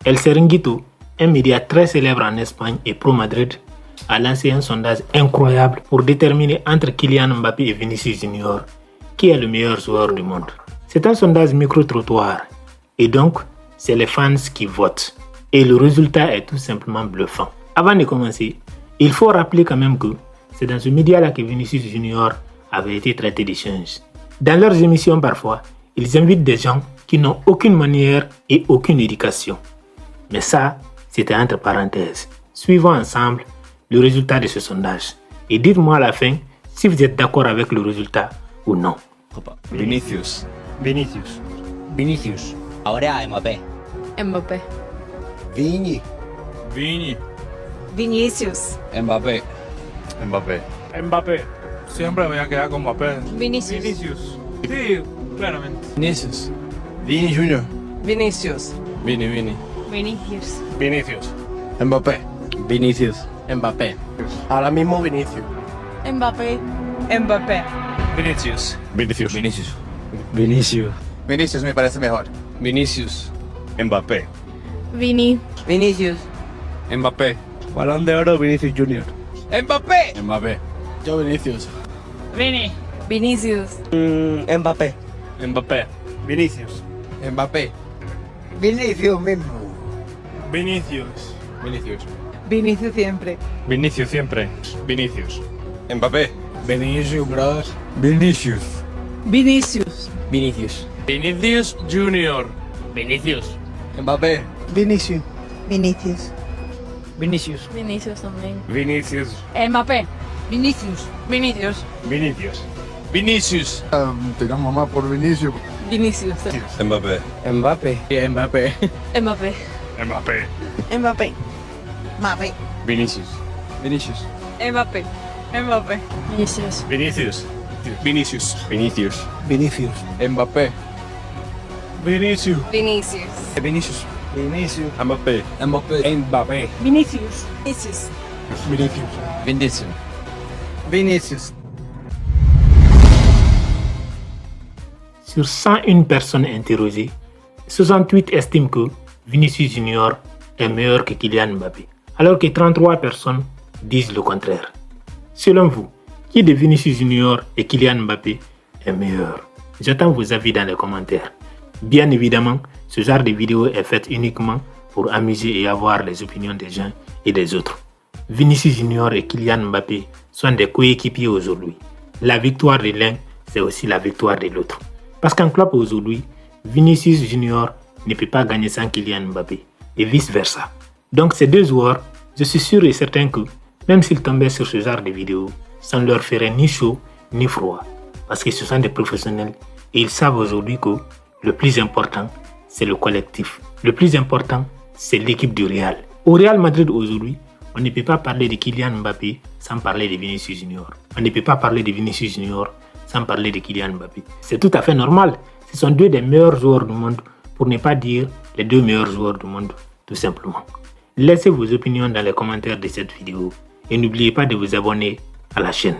El Serenguito, un média très célèbre en Espagne et pro-Madrid, a lancé un sondage incroyable pour déterminer entre Kylian Mbappé et Vinicius Junior qui est le meilleur joueur du monde. C'est un sondage micro-trottoir et donc c'est les fans qui votent. Et le résultat est tout simplement bluffant. Avant de commencer, il faut rappeler quand même que c'est dans ce média-là que Vinicius Junior avait été traité d'échange. Dans leurs émissions parfois, ils invitent des gens qui n'ont aucune manière et aucune éducation. Mais ça, c'était entre parenthèses. Suivons ensemble le résultat de ce sondage. Et dites-moi à la fin si vous êtes d'accord avec le résultat ou non. Vinicius. Vinicius. Vinicius. Ahora Mbappé. Mbappé. Vini. Vinicius. Mbappé. Mbappé. Mbappé. Siempre me voy a quedar con Mbappé. Vinicius. Vinicius. Sí, claramente. Vinicius. Vini Junior. Vinicius. Vini. Vinicius. Vinicius. Mbappé. Vinicius. Mbappé. Ahora mismo Vinicius. Mbappé. Mbappé. Vinicius. Vinicius. Vinicius. Vinicius. Vinicius me parece mejor. Vinicius. Mbappé. Vini. Vinicius. Mbappé. Balón de oro Vinicius Junior. Mbappé. Mbappé. Yo Vinicius. Vini. Vinicius. Mbappé. Mbappé. Vinicius. Mbappé. Vinicius mismo. Vinicius. Vinicius. Vinicius siempre. Vinicius siempre. Vinicius. Mbappé. Vinicius, bro. Vinicius. Vinicius. Vinicius. Vinicius Junior. Vinicius. Mbappé. Vinicius. Vinicius. Vinicius. Vinicius también. Vinicius. Mbappé. Vinicius. Vinicius. Vinicius. Vinicius. Tiramos más por Vinicius. Vinicius. Mbappé. Mbappé. Mbappé. Mbappé. Mbappé. Mbappé. Mbappé. Vinicius. Vinicius. Mbappé. Mbappé. Vinicius. Vinicius. Vinicius. Vinicius. Vinicius. Mbappé. Vinicius. Vinicius. Vinicius. Vinicius. Mbappé. Mbappé. Mbappé. Vinicius. Vinicius. Vinicius. Vinicius. Vinicius. Sur 101 personnes interrogées, 68 estiment que Vinicius Junior est meilleur que Kylian Mbappé, alors que 33 personnes disent le contraire. Selon vous, qui de Vinicius Junior et Kylian Mbappé est meilleur? J'attends vos avis dans les commentaires. Bien évidemment, ce genre de vidéo est fait uniquement pour amuser et avoir les opinions des uns et des autres. Vinicius Junior et Kylian Mbappé sont des coéquipiers aujourd'hui. La victoire de l'un, c'est aussi la victoire de l'autre. Parce qu'en club aujourd'hui, Vinicius Junior ne peut pas gagner sans Kylian Mbappé et vice-versa. Donc ces deux joueurs, je suis sûr et certain que même s'ils tombaient sur ce genre de vidéo, ça ne leur ferait ni chaud ni froid. Parce que ce sont des professionnels et ils savent aujourd'hui que le plus important, c'est le collectif. Le plus important, c'est l'équipe du Real. Au Real Madrid aujourd'hui, on ne peut pas parler de Kylian Mbappé sans parler de Vinicius Junior. On ne peut pas parler de Vinicius Junior sans parler de Kylian Mbappé. C'est tout à fait normal. Ce sont deux des meilleurs joueurs du monde, pour ne pas dire les deux meilleurs joueurs du monde, tout simplement. Laissez vos opinions dans les commentaires de cette vidéo et n'oubliez pas de vous abonner à la chaîne.